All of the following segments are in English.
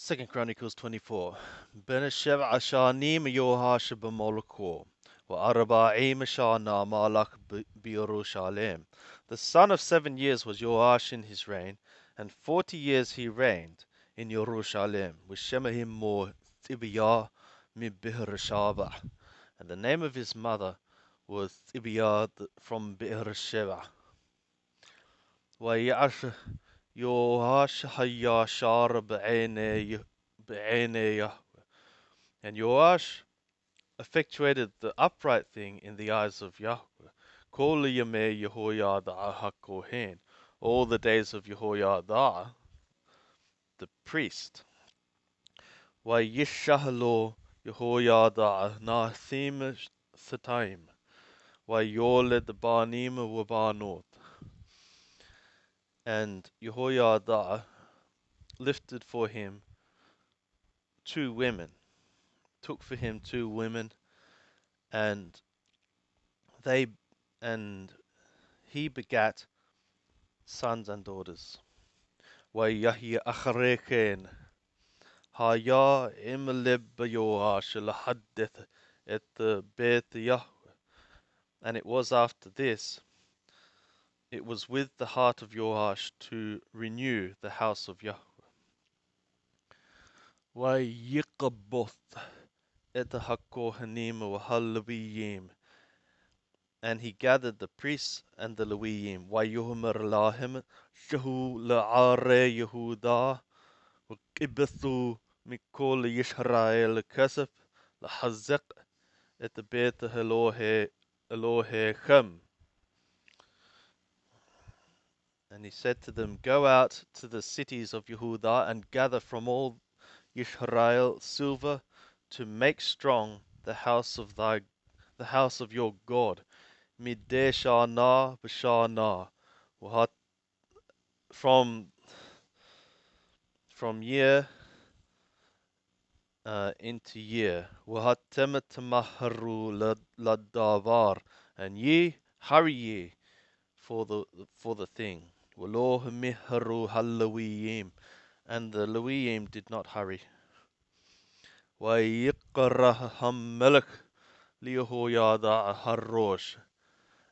Second Chronicles 24. بن الشبع شانيم يوهاش بمولكو وأربعين شانا مالك بيروشالem. The son of 7 years was Joash in his reign, and 40 years he reigned in Jerusalem, with Shemahim more Thibiyah mi Beersheba. And the name of his mother was Thibiyah from Beersheba. ويعش يوهاش هيا شار بعيني Yahweh. And Joash effectuated the upright thing in the eyes of Yahweh. Kol yamei Yehoyada HaKohen, all the days of Yehoyada, the priest. Vayishahlo Yehoyada Nathim Sataim. Vayoled Banim Wabanot. And Yehoyada lifted for him 2 women, took for him 2 women, and they and he begat sons and daughters. ويحيى أخريكين هيا إملب يوهاش لحدث at بيت Yahweh. And it was after this, it was with the heart of Joash to renew the house of Yahweh. ويقبض את הכהנים והלוויים, and he gathered the priests and the Leviim. ויאמר להם שהו לערי יהודה וקיבצו מכל ישראל כסף לחזק את בית אלוהיכם. And he said to them, go out to the cities of Yehuda and gather from all Israel silver to make strong the house of your God. Mideh shana b'shana, from year into year. Wahatem tamaharu ladavar, and ye hurry ye for the thing. Walo miharu halawiyim, and the Lewiyim did not hurry. Wayiqraham melech liYehoyada harosh,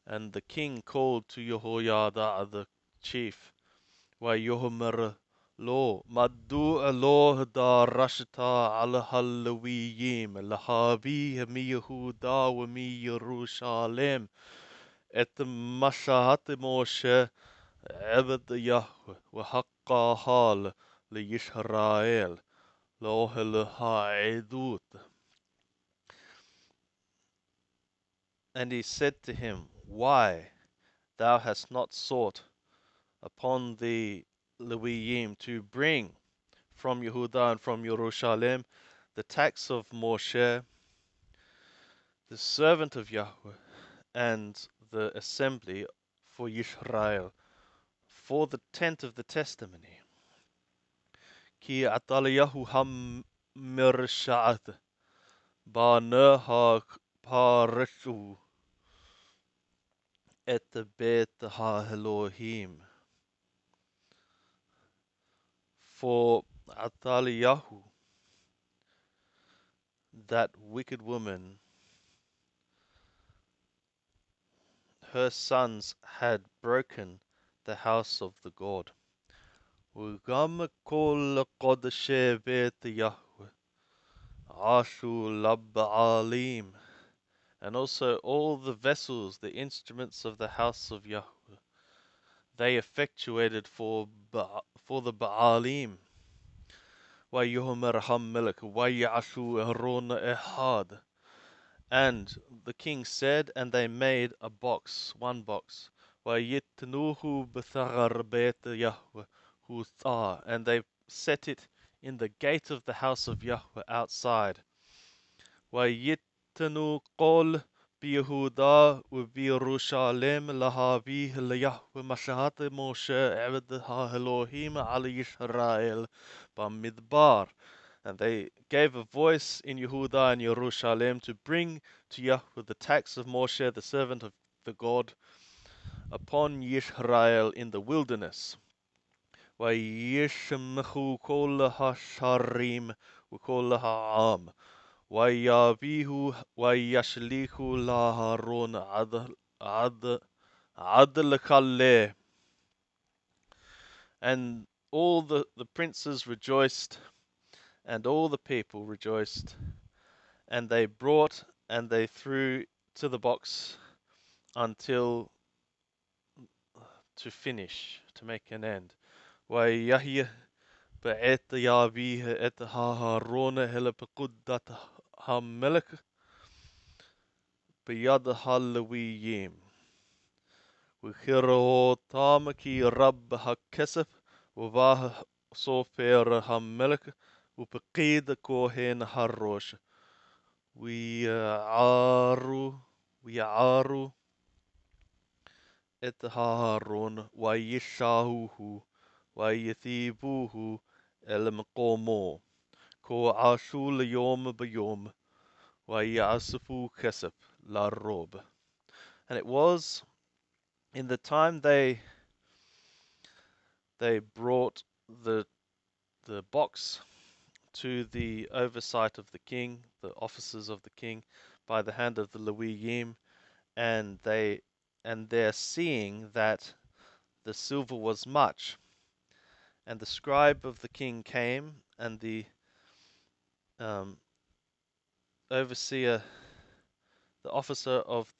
and the king called to Yehoyada the chief. Wayomer lo madu lo da rashta al halawiyim lahavi mi Yehuda wa mi Jerusalem et mashat Moshe عبد يهوه وحقها لإسرائيل لأهلها عدود. And he said to him, why thou hast not sought upon the Leviyim to bring from Yehuda and from Jerusalem the tax of Moshe, the servant of Yahweh, and the assembly for Israel, for the tent of the testimony. Ki ataliyahu ham mirsha'at ba parishu et bet ha Elohim. For Ataliyahu, that wicked woman, her sons had broken the house of the God. Ugam kol kodeshe bet Yahweh ashu labba'alim, and also all the vessels, the instruments of the house of Yahweh, they effectuated for the Baalim. وَيُهْمَرْ هَمْمِلَكْ وَيَعْشُوا أَهْرُونَ إِحَادٍ. And the king said, and they made a box, one box. وَيِتْنُوهُ بِثَغَرْ بَيْتِ يَهْوَهُ هُثَا. And they set it in the gate of the house of Yahweh outside. وَيِتْنُوا قَوْلَ بيهودا وبيروشالem لهابيه ليهوه مشهات موشى عبدها Elohim على Israel bamidbar. And they gave a voice in Yehuda and Jerusalem to bring to Yahweh the tax of Moshe, the servant of the God, upon Israel in the wilderness. ويشمخوا كلها شريم وكلها عام ويابيه ويشليكوا لهارون عدل كله. And all the princes rejoiced, and all the people rejoiced, and they brought and they threw to the box until to finish, to make an end. ويحيى بأت يابيه أت هارون هل بقدة هملك بيد هالويين وخيره طامكي رب هكسف وباه صوفير هملك وبقيد كوهين هروش ويعارو إت هارون ويشاهوه ويثيبوه المقومو كو عاشوا ليوم بيوم ويعصفوا كسب للروب. And it was in the time they brought the box to the oversight of the king, the officers of the king, by the hand of the Lewiyim, and they're seeing that the silver was much. And the scribe of the king came, and the um, overseer, the officer of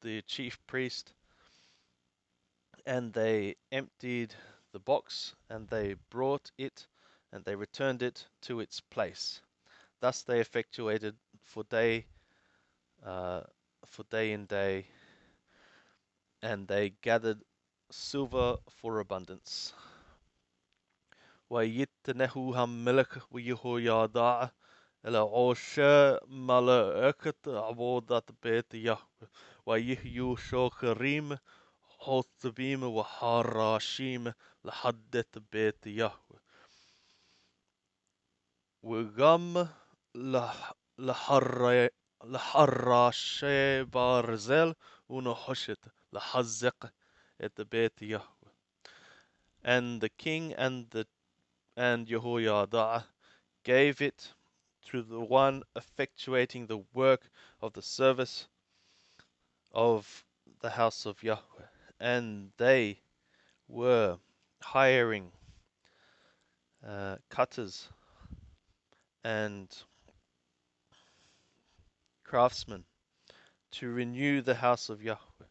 the chief priest, and they emptied the box, and they brought it, and they returned it to its place. Thus they effectuated for day and day, and they gathered silver for abundance. ويتنهو هملك ويهويادع إلى عوشة ملائكة عبودة بيت يهوه ويهيو شوكريم حوثبيم وحراشيم لحدة بيت يهوه وغم لحراشي بارزل ونحشت لحزق at بيت يهوه. And the king and Jehoiada gave it to the one effectuating the work of the service of the house of Yahweh. And they were hiring cutters and craftsmen to renew the house of Yahweh,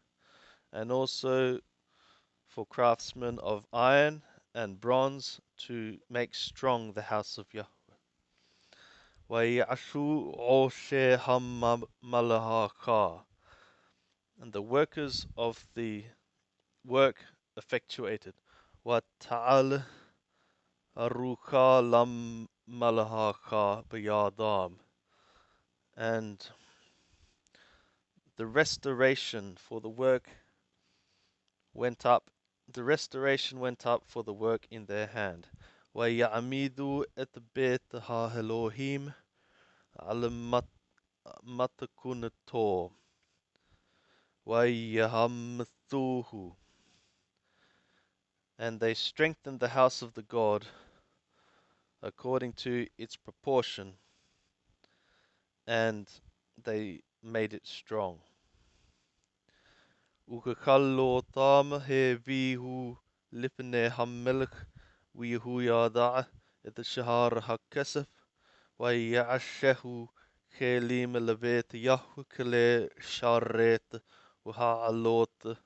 and also for craftsmen of iron and bronze to make strong the house of Yahweh. وَيَعْشُوا عُوشَ هَمَّلَهَا, and the workers of the work effectuated. وَتَعَالَ أَرُوكَا لَمْ مَلَهَاكَا بِيَادَامْ, and the restoration for the work went up. The restoration went up for the work in their hand. وَيَعْمِدُوا إِتْ بَيْتَ هَا عَلَى مَتَكُنَتُهُ وَيَهَمْثُوهُ, and they strengthened the house of the God according to its proportion, and they made it strong. وككلوطام هبيه لفني هملك ويهويادع إذ شهر هكسف ويعشه كليم لبيت يهو كلي شاريت وهعلوت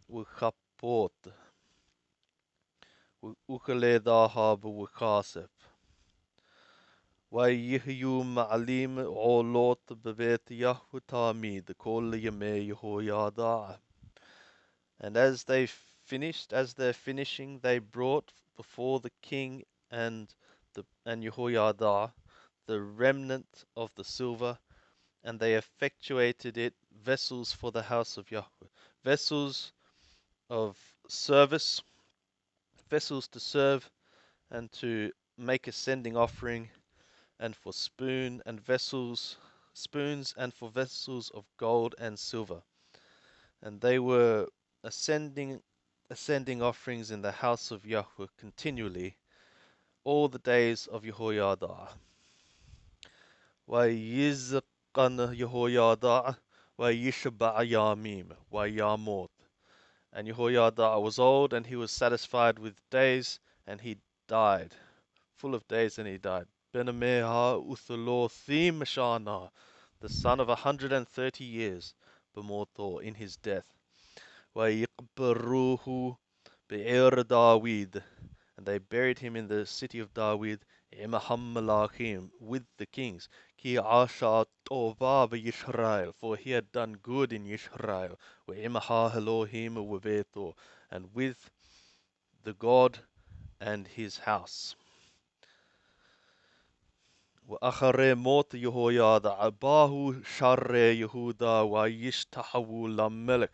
وخبوت وكلي ذهب وكاسف ويهيو معليم عولوت ببيت يهو تاميد كل يمي يهويادع. And as they're finishing, they brought before the king and Jehoiada the remnant of the silver, and they effectuated it vessels for the house of Yahweh, vessels of service, vessels to serve and to make a sending offering, and for spoons and for vessels of gold and silver. And they were a sending ascending offerings in the house of Yahweh continually all the days of Jehoiada. ويزقن Jehoiada ويشبع يامim ويamot. And Jehoiada was old, and he was satisfied with days, and he died. Full of days, and he died. Benameha Uthalothim Shana, the son of 130 years, B'moto, in his death. ويقبروه بئر داويد, and they buried him in the city of David, Imaham Malachim, with the kings. Ki Asha Tova Yisrael, for he had done good in Israel. Imaha Elohim Weveto, and with the God and his house. وأخر موت يهويادع أباه شر يهودا ويشتحو لملك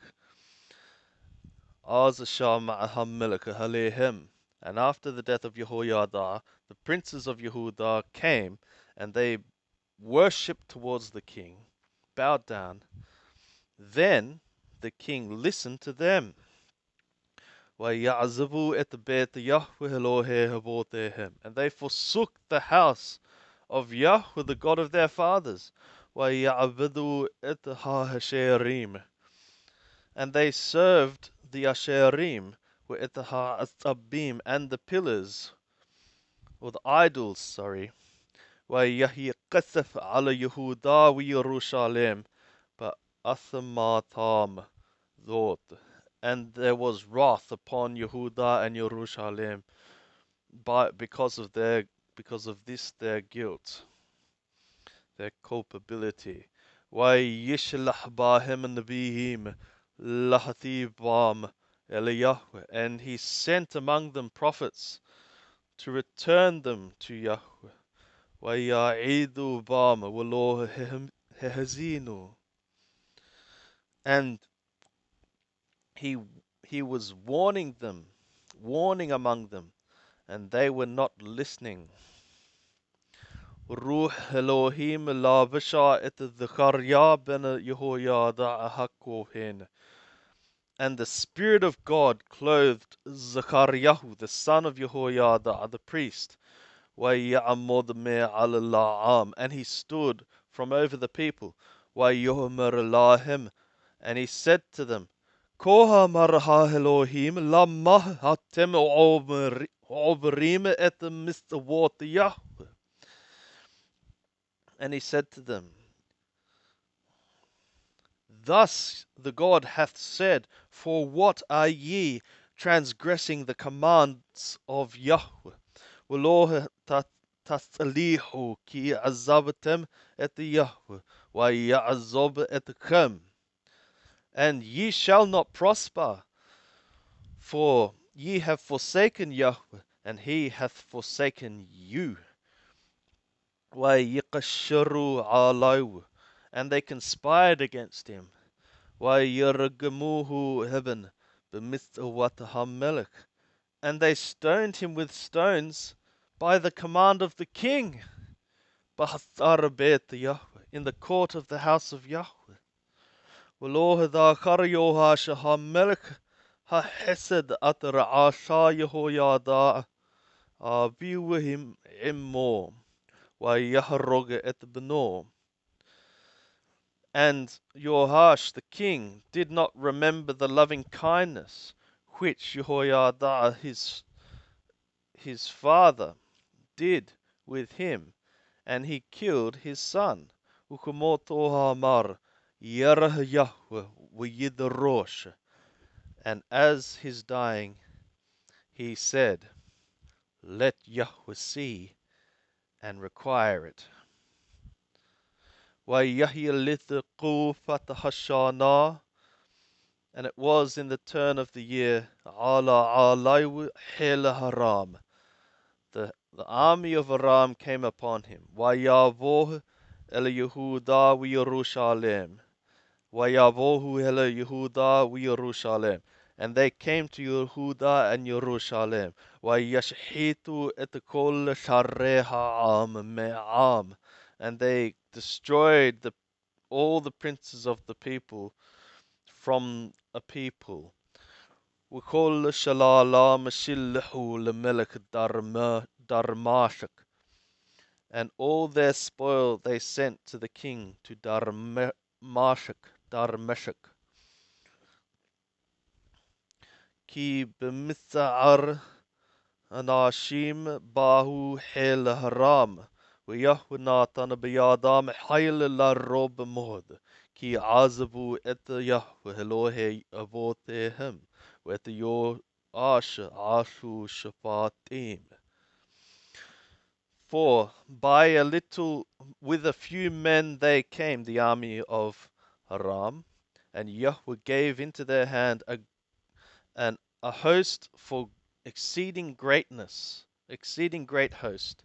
Azashah Ma'ahamelech Halehem. And after the death of Jehoiada, the princes of Yehuda came, and they worshipped towards the king, bowed down. Then the king listened to them. وَيَعْزَبُوا et بَيْتَ يَهْوَهِ إِلَهِ أَبَوْتِهِمْ. And they forsook the house of Yahweh, the God of their fathers. وَيَعْبُدُوا et هَاشَرِيمْ. And they served the Asherim, وَإِتَهَا and the pillars, or the idols, sorry. وَيَهِي قَثَفْ عَلَى يَهُودَا وَيَرُوشَالَيْم بَأَثَمَاتَهُمْ ذَوْتْ. And there was wrath upon Yehuda and Jerusalem because of this their guilt, their culpability. وَيَشْلَحْ بَهِمْ نَبِيهِمْ لَحَثِيبَامْ Yahweh, and he sent among them prophets to return them to Yahweh. وَيَعِيدُوا بَامْ وَلَوْ هَزِينُوا. And he was warning among them, and they were not listening. Ruh Elohim labasha et Zechariah ben Yehoiada hakohen. And the Spirit of God clothed Zechariah, the son of Jehoiada, the priest. وَيَعْمُدْ مِعَ الْعَامِ. And he stood from over the people. وَيُهْمَرْ لَهِمْ. And he said to them, Koha marha Elohim lamah hatem عُبْرِيمَ et mistawot Yahweh. And he said to them, Thus the God hath said, For what are ye transgressing the commands of Yahweh? وَلَوْ تَصْلِيحُ كِي عَذَّبْتَمْ et Yahweh وَيَعْذَبْ etchem. And ye shall not prosper, for ye have forsaken Yahweh, and he hath forsaken you. وَيَقَشَّرُوا عَلَيْهُ. And they conspired against him. وَيَرْجَمُوهُ heaven بِمِثْوَةِ HaMelech. And they stoned him with stones by the command of the king, بَحَثَارَ بَيْتِ Yahweh, in the court of the house of Yahweh. وَلَوْ هَذَاكَرْ يُوهَاشَ HaMelech HaHesed أَتْ رَعَاشَا يَهُويَادَا أَبِيوهِمْ إِمُّو وَيَهْرُغْ et بْنُو. And Joash the king did not remember the loving kindness which Jehoiada his father did with him, and he killed his son. Ukamoto hamar yerah Yahweh v'yidrosh. And as his dying, he said, Let Yahweh see and require it. وَيَهْيَ لِثْقُوفَةَ. And it was in the turn of the year, Ala alayhu hel haram. The army of Aram came upon him. وَيَعْبُوهُ إِلَى يَهُودَا وَيَرُوشَالَيْم. وَيَعْبُوهُ إِلَى يَهُودَا وَيَرُوشَالَيْم. And they came to Yehuda and Jerusalem. وَيَشْحِتُوا et kol sharei ha'am me'am. And they destroyed all the princes of the people from a people. وكل شلالة مشلحو لملك Darmashik, and all their spoil they sent to the king to Darmashik. Ki b'mithar anashim bahu hel haram, ويهوى بيادام حيل للرب مهد, كي عذبوا et يهوى Elohe أبوتهم, وet يوآش عاشوا شفاتيم. For by a little, with a few men they came, the army of Aram, and Yahweh gave into their hand a host for exceeding greatness, exceeding great host,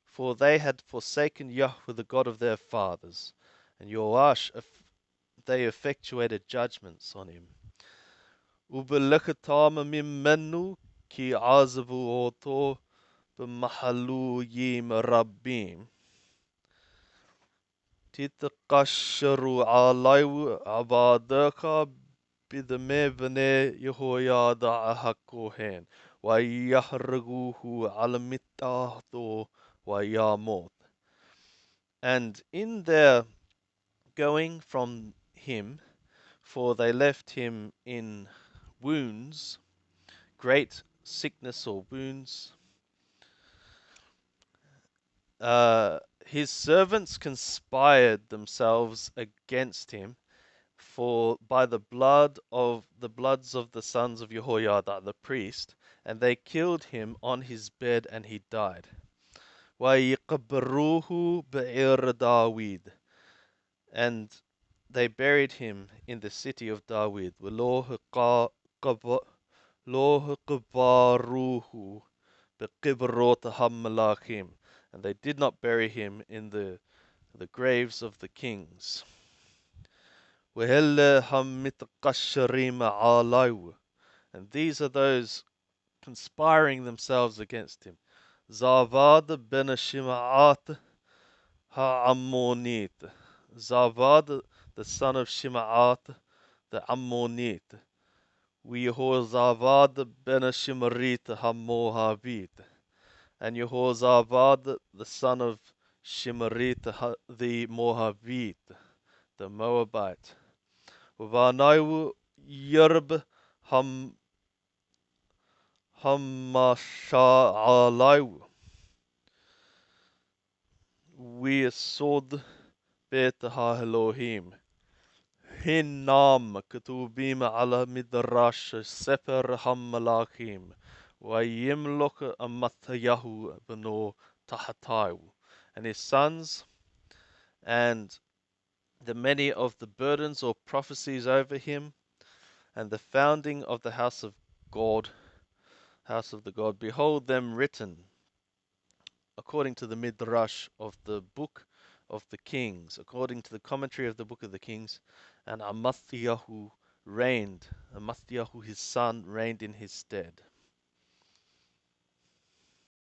for they had forsaken Yahweh the God of their fathers, and Joash they effectuated judgments on him. ובלכתם ממנו כי עזבו אותו במחלויים רבים. תתקשרו עלי עבדך בדמי בני יהוידע הכהן, ויהרגוהו על מיטתו וימות. And in their going from him, for they left him in wounds, great sickness or wounds, his servants conspired themselves against him, for by the bloods of the sons of Jehoiada the priest, and they killed him on his bed, and he died. وَيَقْبَرُوهُ بِعِرْ دَاوِيدَ, and they buried him in the city of David. وَلَوْ قَبَرُوهُ بِقِبْرُوتِ هَمَّلَاكِيم, and they did not bury him in the graves of the kings. وَهَلَّ هَمِّتْقَشَّرِيمَ عَلَيْهُ, and these are those conspiring themselves against him. Zavad ben Shima'at ha'ammonite. Zavad, the son of Shima'at, the Ammonite. Yehozavad ben Shimarit ha'mohavite. And Yehozavad, the son of Shimarit, the Moabite, the Moabite. Vanaiu Yerb Hamasha'alaiu. ويسود بيتها Elohim. هنام كتوبيم على مدرش سفر هملاكيم. ويملك أمثيه بنو تحتايو. And his sons, and the many of the burdens or prophecies over him, and the founding of the house of God, house of the God, behold them written, according to the Midrash of the Book of the Kings, according to the commentary of the Book of the Kings, and Amathiyahu reigned, Amathiyahu his son reigned in his stead.